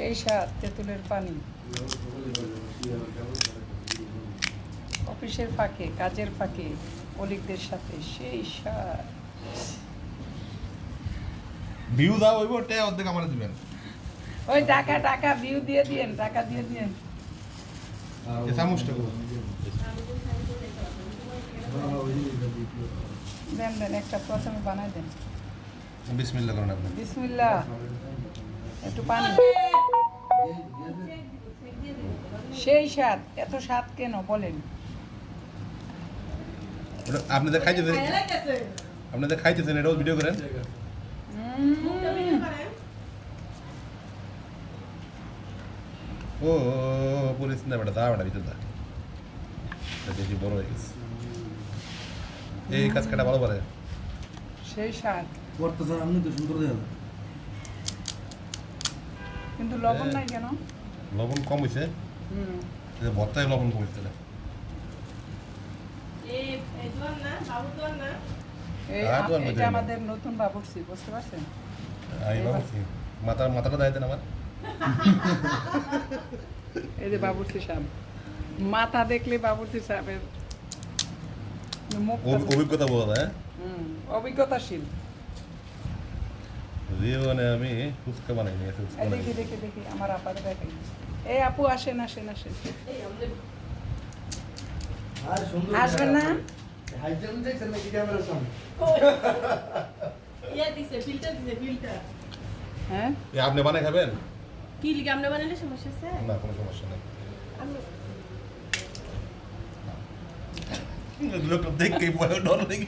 সেই স্বাদ তেঁতুলের পানি। অফিসের ফাঁকে, কাজের ফাঁকে কলিগদের সাথে সেই স্বাদ। ভিউ দাও ওই বটে অর্ধেক আমার দিবেন। ওই টাকা টাকা ভিউ দিয়ে দিয়েন, টাকা দিয়ে দিয়েন। এ চামচটা কো দেন দেন, একটা প্রথমে বানাই দেন। বিসমিল্লাহ করেন আপনি। বিসমিল্লাহ। একটু পানি। সেই স্বাদ। এত স্বাদ কেন বলেন? আপনাদের খাইতেছেন এটাও ভিডিও করেন। ও পুলিশ না বেটা দা বেটা ভিতর দা দেখি বড় হয়ে গেছে। এই কাজ কাটা ভালো পারে। সেই স্বাদ। করতে স্যার আপনি তো সুন্দর দেন। কিন্তু লবণ নাই কেন? লবণ কম হয়েছে। ভর্তায় লবণ কম হয়েছে। এটা আমাদের নতুন বাবুর্চি, বুঝতে পারছেন? মাথাটা দেয় দেন আমার। এই যে বাবুর্চি সাহেব, মাথা দেখলে বাবুর্চি সাহেবের অভিজ্ঞতা বোঝা যায়। অভিজ্ঞতাশীল। জীবনে আমি ফুচকা বানাই নি। দেখি দেখি দেখি আমার আপারে দেখাই। এই আপু আসেন আসেন আসেন। আসবেন না? হ্যাঁ আপনি বানাই খাবেন? কি লিগে আমরা বানাইলে সমস্যা আছে? না কোনো সমস্যা নেই। লোকটা দেখতেই ভয় ডর লেগে